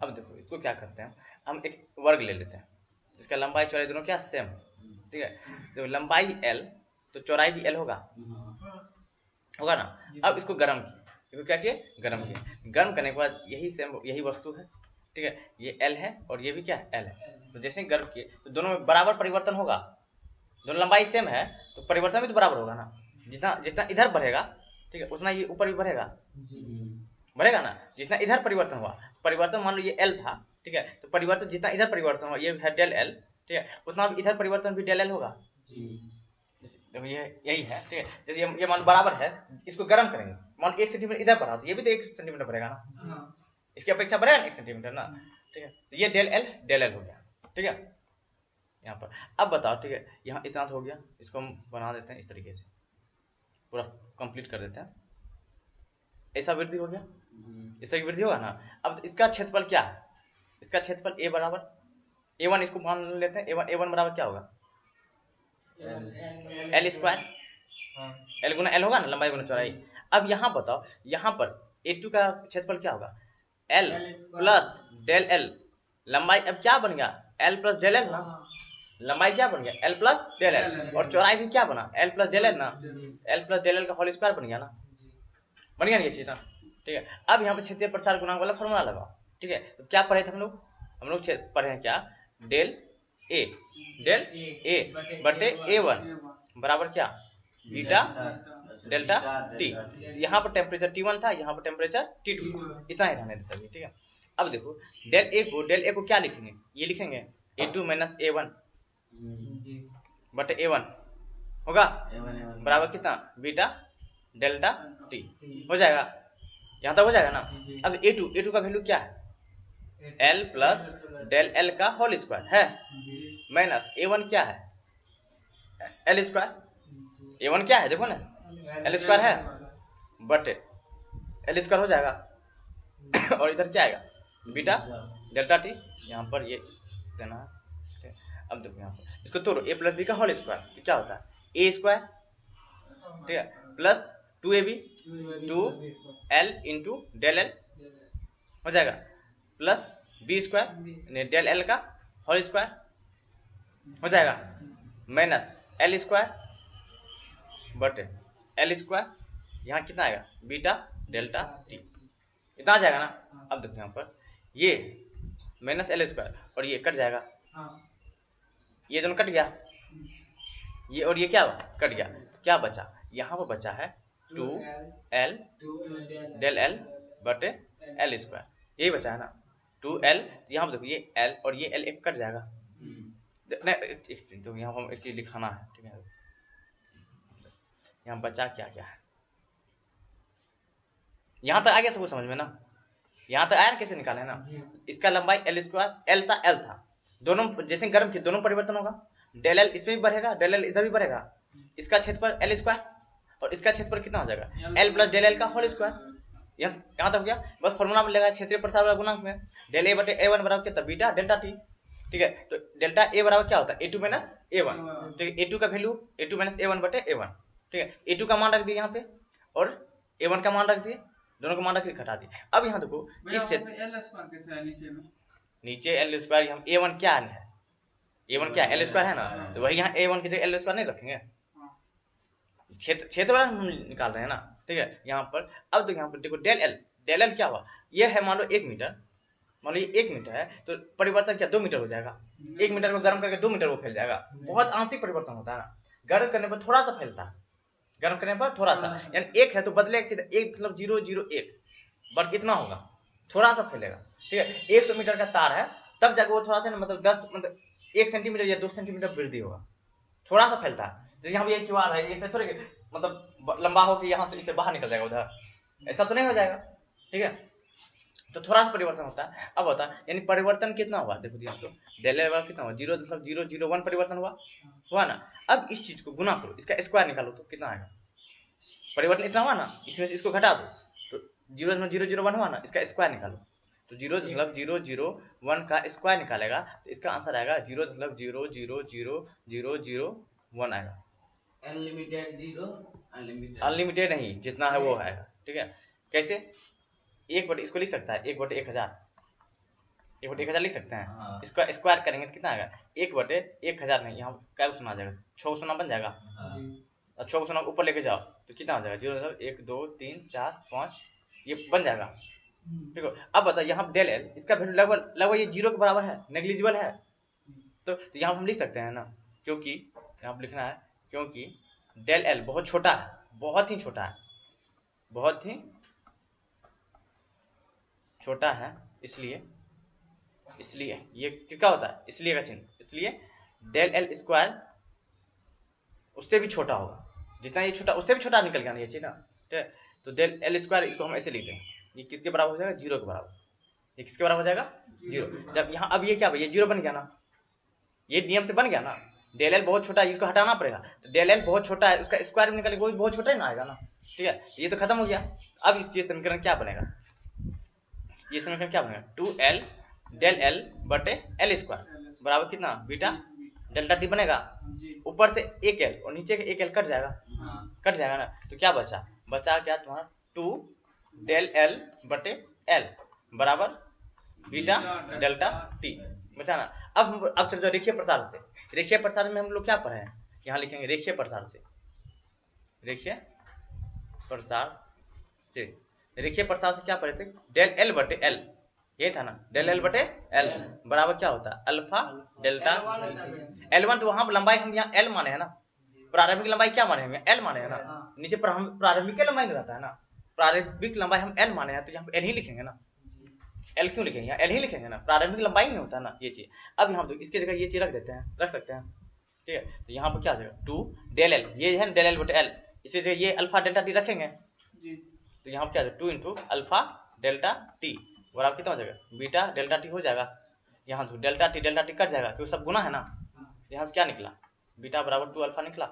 अब देखो इसको क्या करते हैं, हम एक वर्ग ले लेते हैं, इसका लंबाई चौड़ाई दोनों क्या सेम है, ठीक है। तो लंबाई l तो चौड़ाई भी l होगा, होगा ना। अब इसको गर्म किए, इसको क्या किए? गर्म किए। गर्म करने के बाद यही सेम, यही वस्तु है, ठीक है, ये l है और ये भी क्या है? l है। तो जैसे ही गर्म किए तो दोनों में बराबर परिवर्तन होगा, दोनों लंबाई सेम है तो परिवर्तन भी तो बराबर होगा ना। जितना जितना इधर बढ़ेगा, ठीक है, उतना ये ऊपर भी बढ़ेगा, बढ़ेगा ना। जितना इधर परिवर्तन हुआ, परिवर्तन मान लो ये l था, ठीक है, तो परिवर्तन जितना इधर परिवर्तन हुआ, ये है डेल l, ठीक है, उतना भी इधर परिवर्तन भी डेल l होगा। देखो ये यही है, ठीक है। जैसे ये मान बराबर है, इसको गर्म करेंगे, मान 1 सेंटीमीटर इधर बढ़ा तो ये भी तो 1 सेंटीमीटर बढ़ेगा ना, इसकी अपेक्षा बढ़ेगा 1 सेंटीमीटर ना, ठीक है। तो ये डेल l हो गया, ठीक है, यहाँ पर। अब बताओ, ठीक है, यहाँ इतना तो हो गया, इसको हम बना देते हैं इस तरीके से, पूरा कंप्लीट कर देते हैं। ऐसा वृद्धि हो गया, इस तरह की वृद्धि होगा ना। अब इसका क्षेत्रफल क्या है? इसका क्षेत्रफल a बराबर a1, इसको मान लेते हैं a1 बराबर क्या होगा? l स्क्वायर, l गुना l होगा ना, लंबाई गुना चौड़ाई। अब यहाँ बताओ, यहाँ पर a2 का क्षेत्रफल क्या होगा? l plus del l। लंबाई अब क्या बन गया? l प्लस डेल l ना, लंबाई क्या बन गया? l प्लस डेल l, और चौड़ाई भी क्या बना? l प्लस डेल l ना, l प्लस डेल l का होल स्क्वायर बन गया ना, बन गया ना ये चीज ना, ठीक है। अब यहाँ पर क्षेत्रीय प्रसार गुणांक वाला फॉर्मूला लगाओ, ठीक है। तो क्या पढ़े थे हम लोग पढ़े हैं क्या? डेल a बटे a1 बराबर क्या? Beta delta t। यहाँ पर टेम्परेचर T1 था, यहाँ पर टेम्परेचर T2 था, इतना ही रहने देता है, ठीक है। अब देखो डेल a को क्या लिखेंगे? ये लिखेंगे a2 माइनस a1 बटे a1 होगा बराबर कितना? Beta delta t। हो जाएगा, यहाँ तक हो जाएगा ना। अब a2 का वैल्यू क्या है? एल प्लस डेल एल का होल स्क्वायर है माइनस A1 क्या है एल स्क्वायर। A1 क्या है देखो ना एल स्क्वायर है बट एल स्क्वायर हो जाएगा और इधर क्या आएगा बीटा डेल्टा टी। यहाँ पर ये देना है। अब देखो यहाँ पर इसको तोड़ो a प्लस बी का होल स्क्वायर तो क्या होता है ए स्क्वायर ठीक है plus 2ab 2l into del L हो जाएगा plus B square del L का होल स्क्वायर हो जाएगा minus L square but L square यहाँ कितना आएगा बीटा डेल्टा टी इतना आ जाएगा ना। अब देखो यहाँ पर ये माइनस एल स्क्वायर और ये कट जाएगा ये दोनों कट गया ये और ये क्या कट गया तो क्या बचा यहाँ पर बचा है 2l डेल एल बटे एल स्क्वायर यही बचा है ना 2l। यहाँ पर देखो ये l और ये l एक कट जाएगा नहीं तो यहाँ पर हम एक चीज लिखाना है ठीक है। यहाँ बचा क्या क्या है यहाँ तक आ गया सबको समझ में ना। यहाँ तक आया ना कैसे निकाले ना। इसका लंबाई एल स्क्वायर एल था दोनों जैसे गर्म के दोनों परिवर्तन होगा डेल एल इसमें भी बढ़ेगा डेल एल इधर भी बढ़ेगा। इसका क्षेत्रफल एल स्क्वायर और इसका क्षेत्रफल कितना हो जाएगा एल प्लस डेल एल का होल स्क्वायर। यहाँ तक हो गया बस फॉर्मूला में लगा क्षेत्रीय प्रसार वाला गुणांक में डेल ए बटे A1 बराबर कितना बीटा डेल्टा टी ठीक है। तो डेल्टा ए बराबर क्या होता है A2 माइनस A1 ठीक है। A2 का वैल्यू A2 माइनस A1 बटे A1 ठीक है। A2 का मान रख दिए यहाँ पे और A1 का मान रख दिए दोनों का मान रख दिए घटा दिए। अब यहाँ देखो इस क्षेत्र एल स्क्वायर कैसे है नीचे में नीचे एल स्क्वायर हम A1 क्या है A1 क्या एल स्क्वायर है ना तो वही यहाँ A1 की जगह एल स्क्वायर नहीं रखेंगे क्षेत्र वाला हम निकाल रहे हैं ना ठीक है। यहाँ पर अब तो यहाँ पर देखो डेल एल क्या हुआ ये है मान लो 1 मीटर मान लो ये 1 मीटर है तो परिवर्तन क्या 2 मीटर हो जाएगा। 1 मीटर को गर्म करके 2 मीटर वो फैल जाएगा। बहुत आंशिक परिवर्तन होता है ना गर्म करने पर थोड़ा सा फैलता है गर्म करने पर थोड़ा सा यानी 1 है तो बदले 1 मतलब 001 बल्कि इतना होगा थोड़ा सा फैलेगा ठीक है। 100 मीटर का तार है तब जाकर वो थोड़ा सा ना मतलब 10 मतलब 1 सेंटीमीटर या 2 सेंटीमीटर वृद्धि होगा थोड़ा सा फैलता है। जैसे यहाँ भी एक क्यूआर है ऐसे थोड़े मतलब लंबा हो कि यहाँ से इसे बाहर निकल जाएगा उधर ऐसा तो नहीं हो जाएगा ठीक है। तो थोड़ा सा परिवर्तन होता है। अब होता है यानी परिवर्तन कितना हुआ देखो यहाँ तो डेल एल कितना हुआ 0.001 परिवर्तन हुआ ना। अब इस चीज को गुना करो इसका स्क्वायर निकालो तो कितना आएगा परिवर्तन इतना हुआ ना इसमें से इसको घटा दो तो 0.001 हुआ ना इसका स्क्वायर निकालो तो 0.001 का स्क्वायर निकालेगा तो इसका आंसर आएगा 0.0000001 आएगा। अनलिमिटेड जीरो अनलिमिटेड नहीं जितना है वो आएगा ठीक है। कैसे 1/1000 इसको लिख सकता है 1/1000 1/1000 लिख सकते हैं इसका स्क्वायर करेंगे तो कितना आएगा 1/1000 नहीं यहाँ क्या सुना जाएगा 6 सुना बन जाएगा और 6 सुना ऊपर लेके जाओ तो कितना हो जाएगा 0.1 2 3 4 5 ये बन जाएगा ठीक है। अब बताओ यहाँ डेल एल इसका वैल्यू लगभग ये 0 के बराबर है नेग्लिजिबल है तो यहाँ हम लिख सकते हैं ना क्योंकि यहाँ पर लिखना है क्योंकि डेल एल बहुत छोटा है बहुत ही छोटा है बहुत ही छोटा है इसलिए ये किसका होता है इसलिए का चिन्ह इसलिए डेल एल स्क्वायर उससे भी छोटा होगा जितना ये छोटा उससे भी छोटा निकल गया ना ये चीज ना ठीक है। तो डेल एल स्क्वायर इसको हम ऐसे लिख देंगे ये किसके बराबर हो जाएगा 0 के बराबर ये किसके बराबर हो जाएगा 0 जब यहाँ अब ये क्या ये 0 बन गया ना ये नियम से बन गया ना डेल एल बहुत छोटा है इसको हटाना पड़ेगा तो डेल एल बहुत छोटा है उसका स्क्वायर में निकलेगा वो बहुत छोटा ही ना आएगा ना ठीक है। ये तो खत्म हो गया। अब ये समीकरण क्या बनेगा ये समीकरण क्या बनेगा 2l डेल एल बटे एल स्क्वायर बराबर कितना बीटा डेल्टा टी बनेगा ऊपर से 1l और नीचे का 1l कट जाएगा ना तो क्या बचा क्या तुम्हारा 2 डेल एल बटे एल बराबर बीटा डेल्टा टी बचा ना। अब चल जाओ रेखीय प्रसार में हम लोग क्या पढ़े हैं यहाँ लिखेंगे रेखीय प्रसार से क्या पढ़े थे डेल एल बटे एल ये था ना डेल एल बटे एल बराबर क्या होता है अल्फा डेल्टा L1 तो वहां पर लंबाई हम यहाँ L माने है ना प्रारंभिक लंबाई क्या माने हैं L माने है ना नीचे प्रारंभिक लंबाई में रहता है ना प्रारंभिक लंबाई हम L माने हैं तो यहाँ पे L ही लिखेंगे ना L क्यों लिखेंगे यहाँ L ही लिखेंगे ना प्रारंभिक लंबाई में होता है ना ये चीज। अब यहाँ तो इसकी जगह ये चीज रख सकते हैं ठीक है। तो यहाँ पर क्या आ जाएगा 2 डेल एल ये है डेल एल बटे एल इसी जगह ये अल्फा डेल्टा टी रखेंगे तो यहाँ पर क्या 2 इंटू अल्फा डेल्टा टी बराबर कितना हो जाएगा, बीटा डेल्टा टी हो जाएगा। यहाँ जो डेल्टा टी कट जाएगा क्योंकि सब गुना है ना। यहाँ से क्या निकला, बीटा बराबर 2 अल्फा निकला।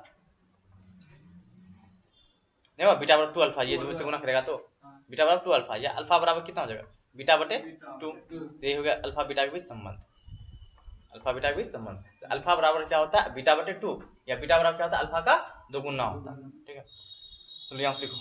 देखो बीटा बराबर 2 अल्फा, ये 2 से गुना करेगा तो बीटा बराबर 2 अल्फा, या अल्फा बराबर कितना हो जाएगा, बीटा बटे 2। तो ये हो गया अल्फा बीटा के बीच संबंध, अल्फा बीटा के बीच संबंध। तो अल्फा बराबर क्या होता है, बीटा बटे 2, या बीटा बराबर क्या होता है, अल्फा का 2 गुना होता है। ठीक है, तो यहाँ से लिखो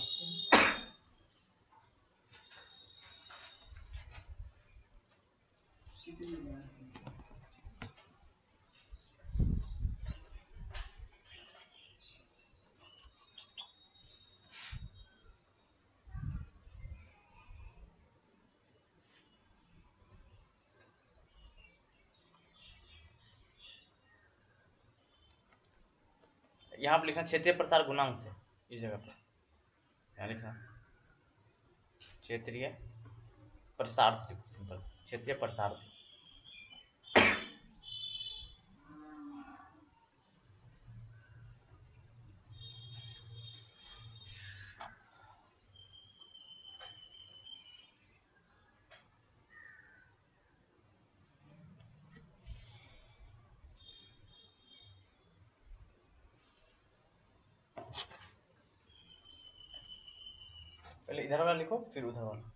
यहाँ पर लिखना क्षेत्रीय प्रसार गुणांक से, इस जगह पर क्या लिखना, क्षेत्रीय प्रसार से लिखो, सिंपल क्षेत्रीय प्रसार से। पहले इधर वाला लिखो फिर उधर वाला।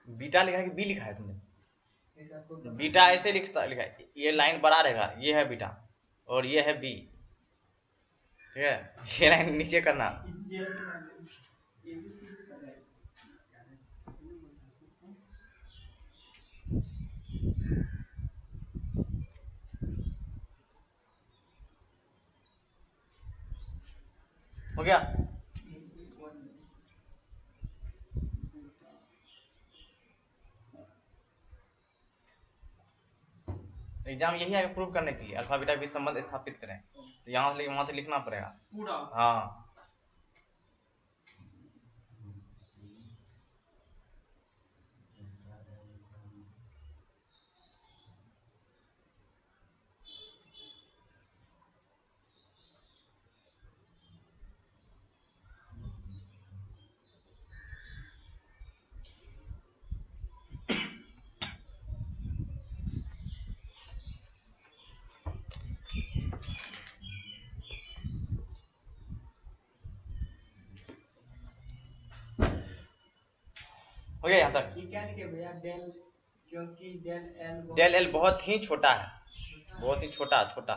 बीटा लिखा है कि बी लिखा है तुमने, बीटा ऐसे लिखा है, ये लाइन बड़ा रहेगा, ये है बीटा और ये है बी। ठीक है, ये लाइन नीचे करना। हो गया, एग्जाम यही है प्रूव करने के लिए अल्फा बीटा के बीच संबंध स्थापित करें, तो यहाँ से वहां से लिखना पड़ेगा पूरा। हाँ। हो गया यहाँ तक। क्या लिखे भैया, डेल, क्योंकि डेल एल बहुत ही छोटा है, बहुत ही छोटा छोटा,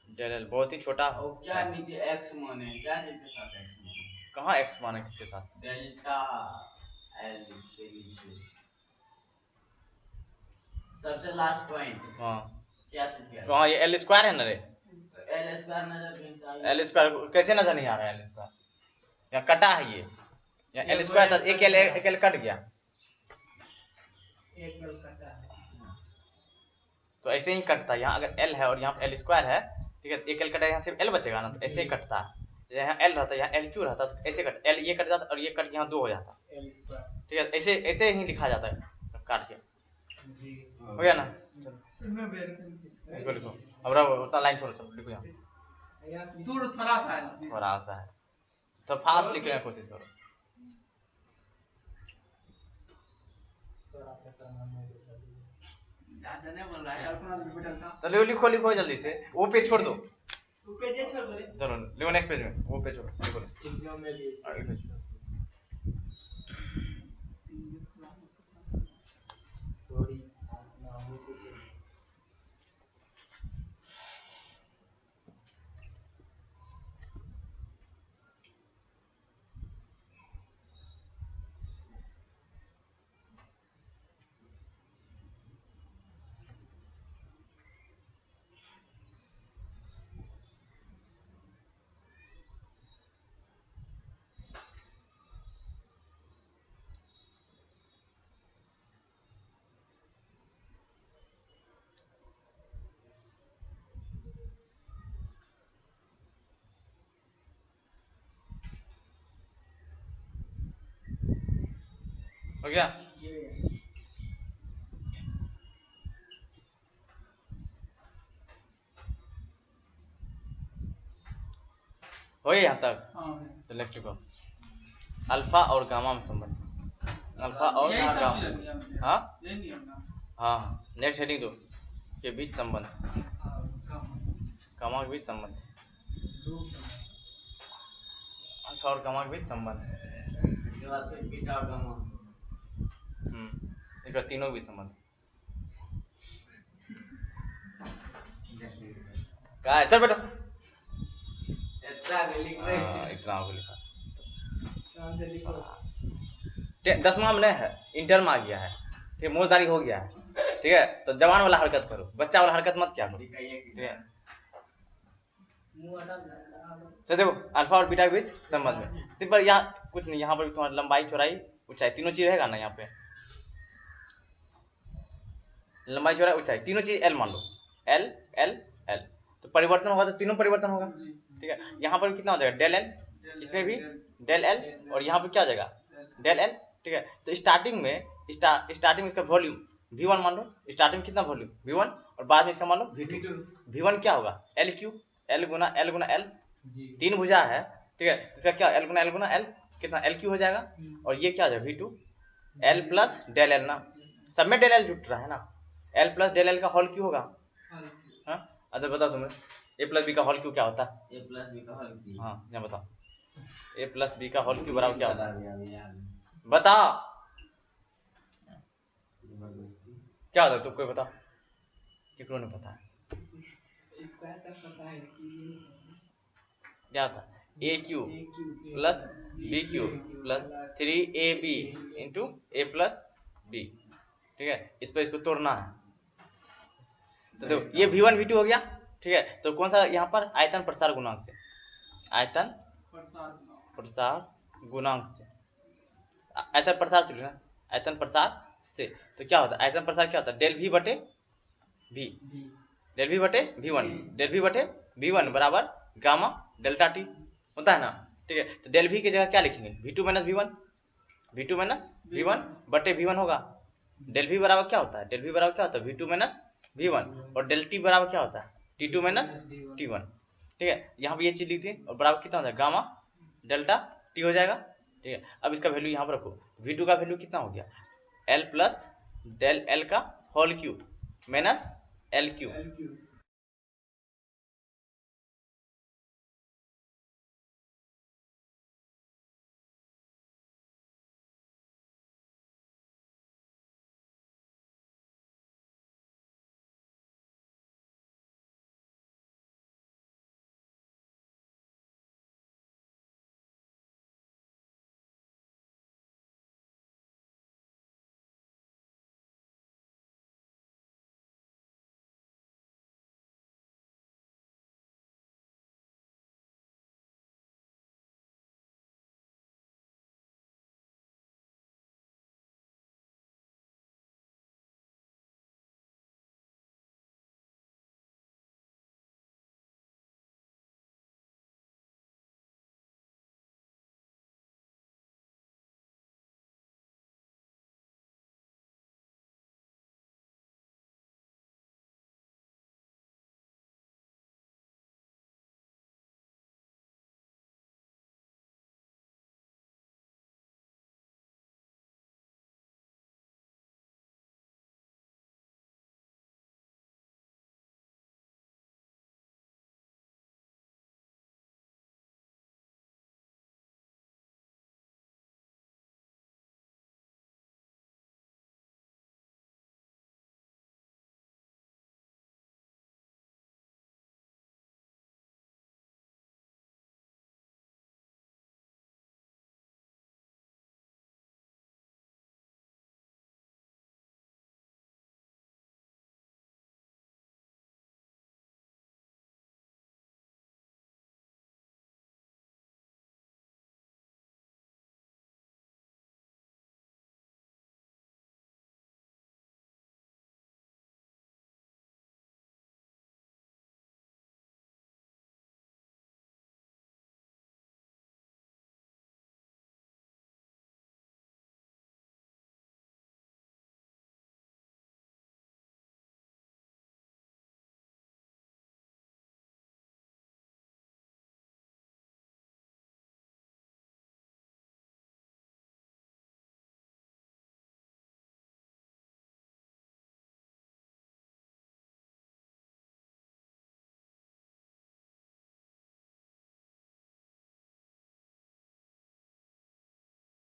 डेल एल बहुत ही छोटा। और क्या नीचे एक्स माने, क्या चीज के साथ एक्स माने, कहाँ एक्स माने किसके साथ, डेल्टा एल के नीचे सबसे लास्ट पॉइंट। हाँ क्या चीज क्या, कहाँ, ये एल स्क्वायर है ना रे, एल स्क्वायर नजर नहीं आ रहा है। एल स्क्वायर कैसे नजर नहीं आ रहा है, एल स्क्वायर यहाँ कटा है, ये यहाँ एल स्क्वायर था, एक एल कट गया, एक एल कटा है। तो ऐसे ही कटता है। यहाँ अगर एल है और यहाँ एल स्क्वायर है, ठीक है, एक एल कटा, यहाँ सिर्फ एल बचेगा ना, तो ऐसे ही कटता है। यहाँ एल रहता है, यहाँ एल क्यू रहता, तो ऐसे कट, एल ये कट जाता और ये कट यहाँ 2 हो जाता, एल स्क्वायर। ठीक है, ऐसे ऐसे ही लिखा जाता है काट के। जी हो गया ना, मैं इसको लिखो। अब रहो उतना लाइन छोड़ो, चलो लिखो यहाँ, दूर थोड़ा सा है। थोड़ा सा है तो फास्ट लिखने की कोशिश करो। ज्यादा नहीं बोल रहा है, अपना लिमिट था। चलो लिखो लिखो जल्दी से, वो पेज छोड़ दो, पेज छोड़ दो, चलो लिखो नेक्स्ट पेज में, वो पेज छोड़ो, लिखो एग्जाम में भी। और लिखो। हो गया? हो गया यहाँ तक? हाँ तो नेक्स्ट को अल्फा और गामा में संबंध, अल्फा और यही सब गामा, नियम है। हाँ यही नियम ना। हाँ। नेक्स्ट हेडिंग दो के बीच संबंध, गामा के बीच संबंध, अल्फा और गामा के बीच संबंध, इसके बाद फिर बीटा और गामा। इसका तीनों के बीच संबंध क्या है? चल बेटा इतना भी लिख रहे हैं। इतना हो लिखा। 10वां में नहीं है, इंटर में आ गया है, ठीक है, मोजदारी हो गया है, ठीक है। तो जवान वाला हरकत करो, बच्चा वाला हरकत मत क्या करो, ठीक है। तो देखो अल्फा और बीटा के बीच संबंध में सिंपल, यहाँ कुछ नहीं, यहाँ पर तुम्हारा लंबाई चौड़ाई ऊंचाई तीनों चीज रहेगा ना, यहाँ पे लंबाई चौड़ाई ऊंचाई तीनों चीज एल मान लो, एल एल एल, तो परिवर्तन होगा तो तीनों परिवर्तन होगा, ठीक है। यहाँ पर कितना हो जाएगा? डेल एल, इसमें भी डेल एल, और यहाँ पर क्या हो जाएगा? डेल एल, ठीक है। तो स्टार्टिंग में इसका वॉल्यूम V1 मान लो, स्टार्टिंग में कितना वॉल्यूम V1, और बाद में इसका मान लो V2। V1 क्या होगा? एल क्यू, एल गुना एल, तीन भुजा है, ठीक है। इसका क्या? एल गुना एल कितना? एल क्यू हो जाएगा, और ये क्या हो जाएगा? V2 L plus del L ना, सब में डेल एल जुट रहा है ना, एल प्लस डेल एल का होल क्यू होगा। हाँ अच्छा बताओ तुम्हें, ए प्लस बी का होल क्यू क्या होता है? ए प्लस बी का होल क्यू। हाँ यहाँ बताओ, ए प्लस बी का होल क्यू बराबर क्या होता है? है? बताओ जबरदस्ती। क्या होता है? तुम कोई बताओ, किसको नहीं पता है इसको ऐसा पता है कि क्या होता है? A cube plus b cube plus 3ab into a plus b, ठीक है। इस पर इसको तोड़ना है, तो देखो ये V1 V2 हो गया, ठीक है। तो कौन सा यहाँ पर? आयतन प्रसार गुणांक से, आयतन प्रसार गुणांक से, आयतन प्रसार से लेना, आयतन प्रसार से। तो क्या होता है? आयतन प्रसार क्या होता है? डेल V बटे V, डेल V बटे V1, डेल V बटे V1 बराबर गामा डेल्टा टी होता है ना, ठीक है। तो डेल V की जगह क्या लिखेंगे? V2 माइनस V1 बटे V1 होगा। डेल V बराबर क्या होता है? डेल V बराबर क्या होता है? V2 माइनस V1, और डेल T बराबर क्या होता है? T2 माइनस T1, ठीक है। यहाँ पे ये चीज लिख दी, और बराबर कितना हो जाएगा? गामा डेल्टा टी हो जाएगा, ठीक है। अब इसका वैल्यू यहाँ पर रखो, V2 का वैल्यू कितना हो गया? एल प्लस डेल एल का whole cube minus L cube,